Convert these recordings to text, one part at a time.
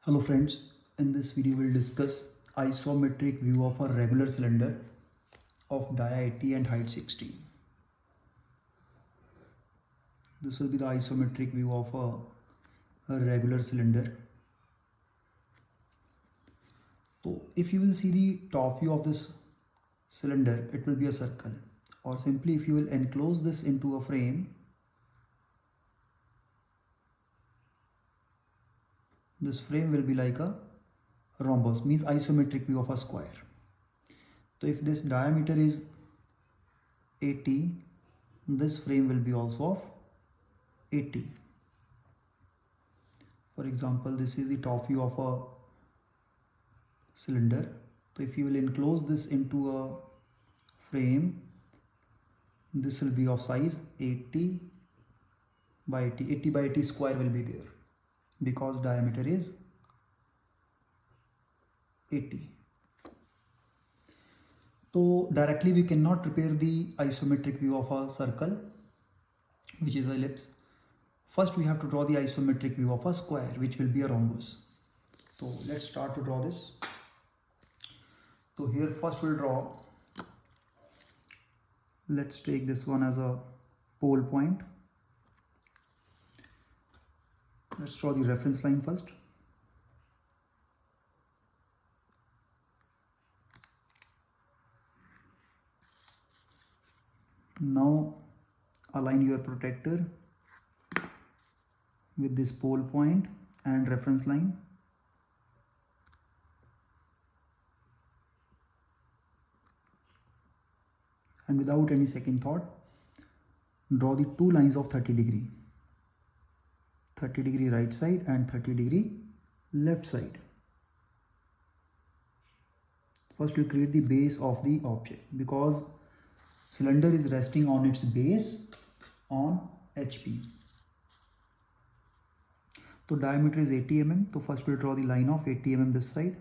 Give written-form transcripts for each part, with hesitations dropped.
Hello friends, in this video we'll discuss isometric view of a regular cylinder of dia 80 and height 60. This will be the isometric view of a regular cylinder. So if you will see the top view of this cylinder, it will be a circle, or simply if you will enclose this into a frame, this frame will be like a rhombus, means isometric view of a square. So if this diameter is 80, this frame will be also of 80. For example, this is the top view of a cylinder. So if you will enclose this into a frame, this will be of size 80 by 80. 80 by 80 square will be there because diameter is 80. So directly we cannot prepare the isometric view of a circle, which is an ellipse. First we have to draw the isometric view of a square, which will be a rhombus. So let's start to draw this. So here first we'll draw, let's take this one as a pole point. Let's draw the reference line first. Now align your protractor with this pole point and reference line. And without any second thought, draw the two lines of 30 degree. 30 degree right side and 30 degree left side. First we'll create the base of the object, because cylinder is resting on its base on HP. So diameter is 80 mm. So first we'll draw the line of 80 mm this side.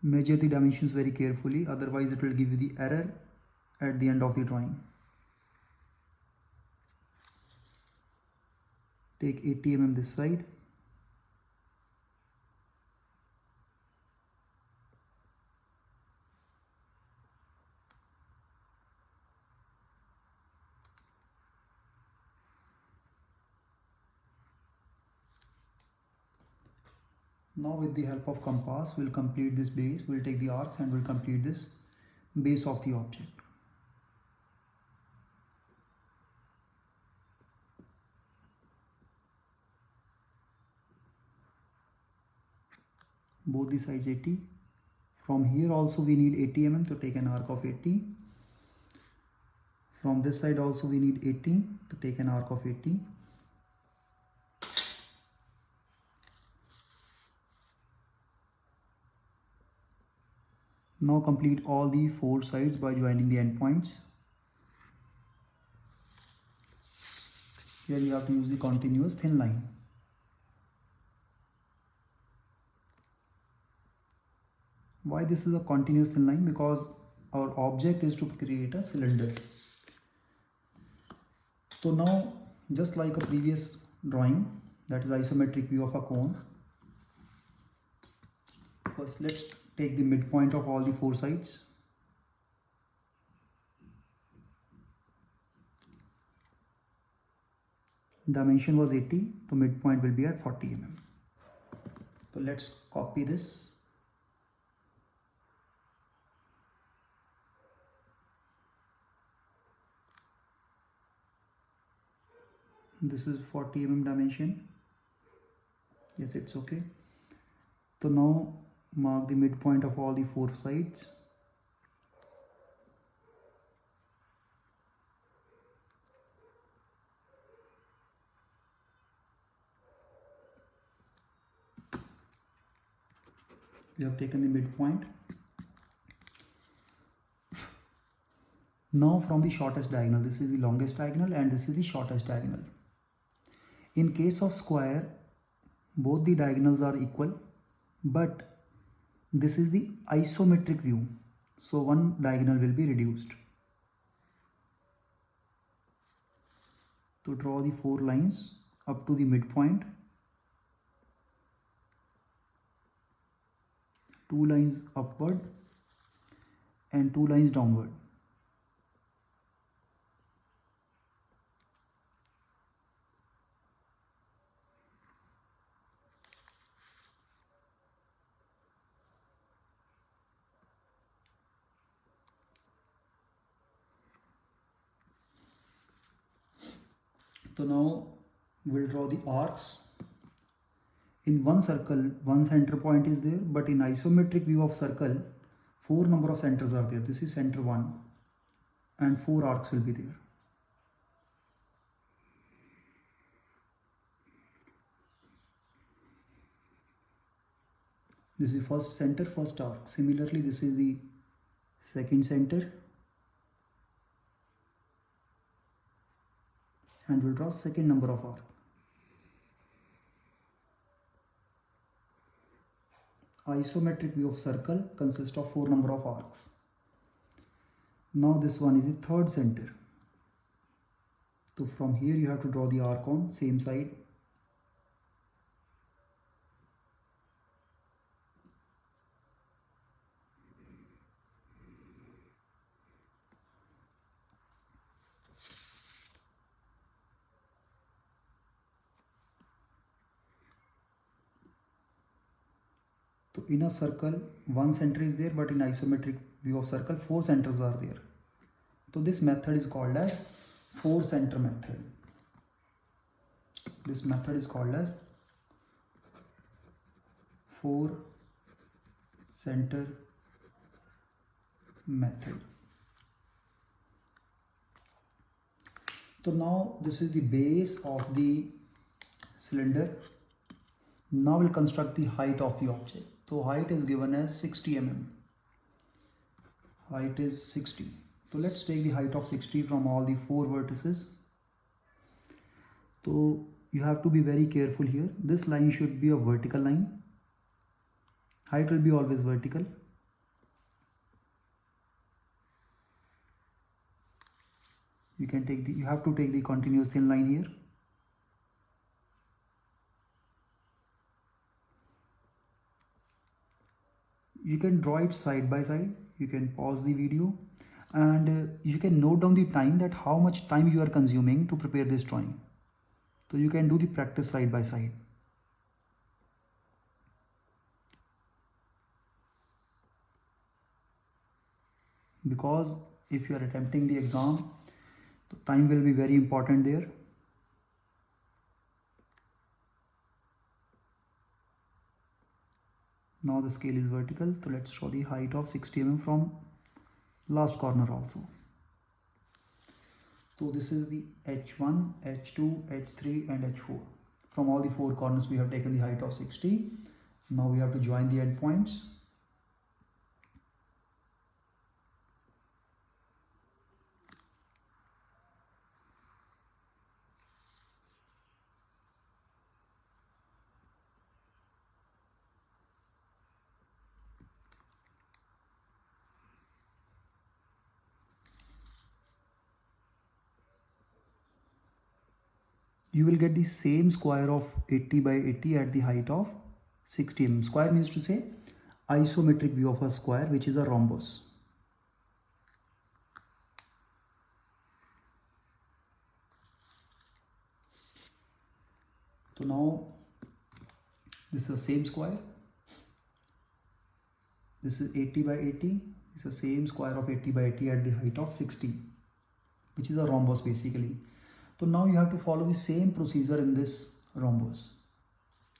Measure the dimensions very carefully, otherwise it will give you the error at the end of the drawing. Take 80 mm this side. Now with the help of compass, we'll complete this base. We'll take the arcs and we'll complete this base of the object. Both the sides 80. From here also we need 80 mm, to take an arc of 80. From this side also we need 80, to take an arc of 80. Now complete all the four sides by joining the endpoints. Here you have to use the continuous thin line. Why this is a continuous thin line? Because our object is to create a cylinder. So now, just like a previous drawing, that is isometric view of a cone. First let's take the midpoint of all the four sides. Dimension was 80, so midpoint will be at 40 mm. So let's copy this. This is 40 mm dimension. Yes, it's okay. So now mark the midpoint of all the four sides. We have taken the midpoint. Now from the shortest diagonal, this is the longest diagonal and this is the shortest diagonal. In case of square, both the diagonals are equal, but this is the isometric view, so one diagonal will be reduced. To draw the 4 lines up to the midpoint, 2 lines upward and 2 lines downward. So now we'll draw the arcs. In one circle, one center point is there, but in isometric view of circle, 4 number of centers are there. This is center 1 and 4 arcs will be there. This is first center, first arc. Similarly, this is the second center. And we'll draw second number of arc. Isometric view of circle consists of 4 number of arcs. Now this one is the third center. So from here you have to draw the arc on same side. So in a circle, one center is there, but in isometric view of circle, 4 centers are there. So this method is called as 4 center method. This method is called as 4 center method. So now this is the base of the cylinder. Now we'll construct the height of the object. So height is given as 60 mm. Height is 60. So let's take the height of 60 from all the 4 vertices. So you have to be very careful here. This line should be a vertical line. Height will be always vertical. You have to take the continuous thin line here. You can draw it side by side. You can pause the video and you can note down the time, that how much time you are consuming to prepare this drawing. So you can do the practice side by side. Because if you are attempting the exam, the time will be very important there. Now the scale is vertical, so let's draw the height of 60 mm from last corner also. So this is the H1, H2, H3 and H4. From all the 4 corners we have taken the height of 60. Now we have to join the endpoints. You will get the same square of 80 by 80 at the height of 60 mm. Square means to say isometric view of a square, which is a rhombus. So now this is the same square. This is 80 by 80. This is the same square of 80 by 80 at the height of 60, which is a rhombus basically. So now you have to follow the same procedure in this rhombus.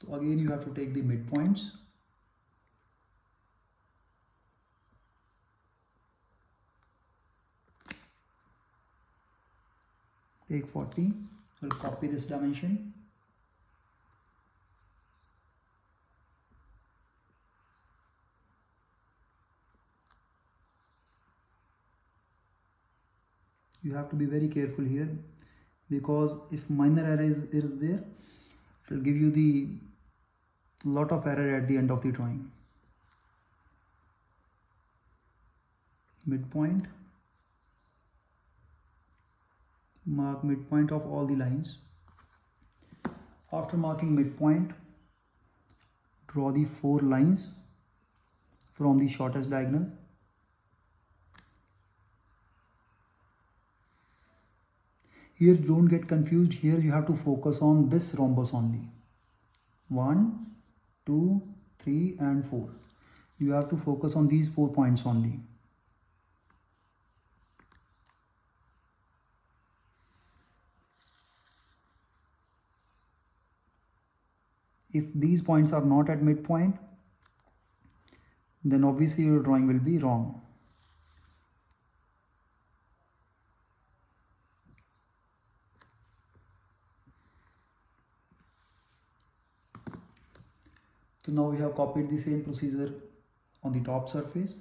So again you have to take the midpoints. Take 40. We'll copy this dimension. You have to be very careful here, because if minor error is there, it will give you the lot of error at the end of the drawing. Midpoint, Mark midpoint of all the lines. After marking midpoint, draw the 4 lines from the shortest diagonal. Here don't get confused, here you have to focus on this rhombus only. 1, 2, 3 and 4. You have to focus on these 4 points only. If these points are not at midpoint, then obviously your drawing will be wrong. So now we have copied the same procedure on the top surface.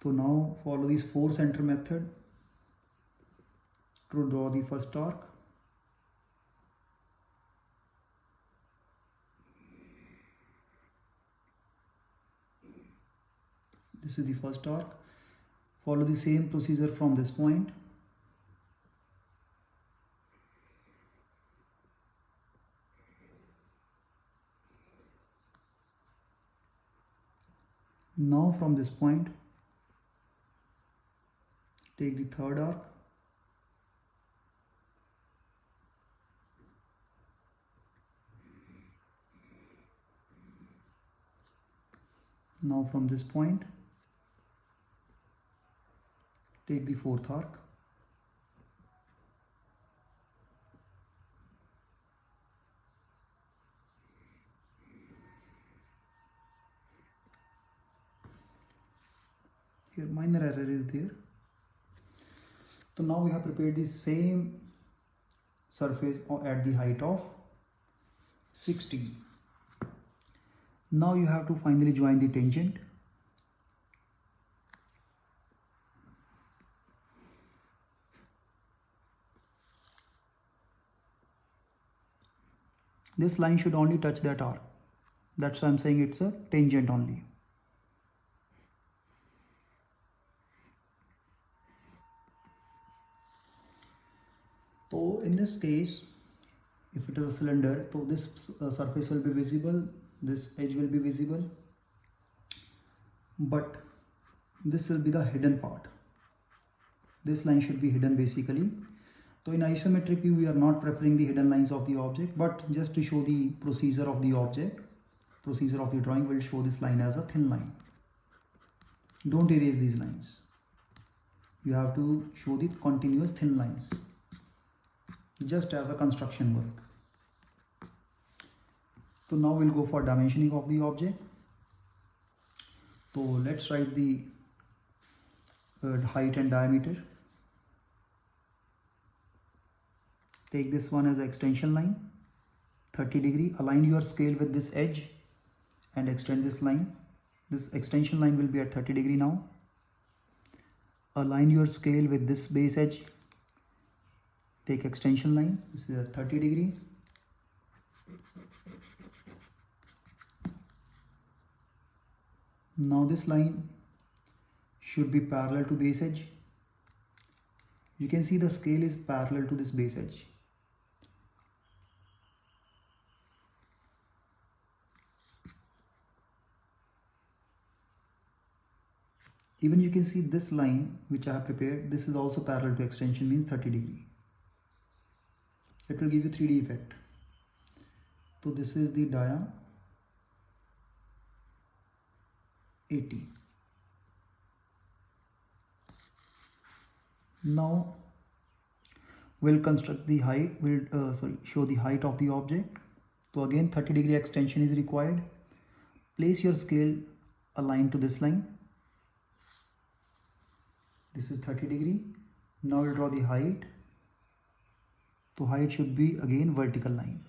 So now follow this 4 center method to draw the first arc. This is the first arc. Follow the same procedure from this point. Now from this point, take the third arc. Now from this point, take the fourth arc. Here minor error is there. So now we have prepared the same surface at the height of 60. Now you have to finally join the tangent. This line should only touch that arc. That's why I'm saying it's a tangent only. So in this case, if it is a cylinder, so this surface will be visible, this edge will be visible, but this will be the hidden part. This line should be hidden basically. So in isometric view, we are not preferring the hidden lines of the object, but just to show the procedure of the object, procedure of the drawing will show this line as a thin line. Don't erase these lines. You have to show the continuous thin lines, just as a construction work. So now we'll go for dimensioning of the object. So let's write the height and diameter. Take this one as an extension line, 30 degree. Align your scale with this edge and extend this line. This extension line will be at 30 degree now. Align your scale with this base edge. Take extension line. This is at 30 degree. Now this line should be parallel to base edge. You can see the scale is parallel to this base edge. Even you can see this line which I have prepared, this is also parallel to extension, means 30 degree. It will give you 3D effect. So this is the dia 80. Now we'll construct the height, show the height of the object. So again 30 degree extension is required. Place your scale aligned to this line. This is 30 degree. Now we'll draw the height. So height should be again vertical line.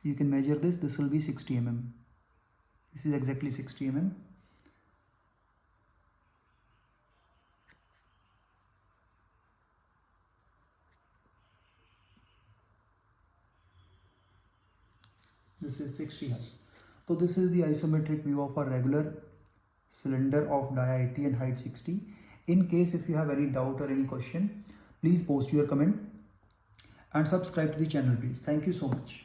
You can measure this. This will be 60 mm. This is exactly 60 mm. This is 60 height. So this is the isometric view of a regular cylinder of dia 80 and height 60. In case if you have any doubt or any question, please post your comment and subscribe to the channel please. Thank you so much.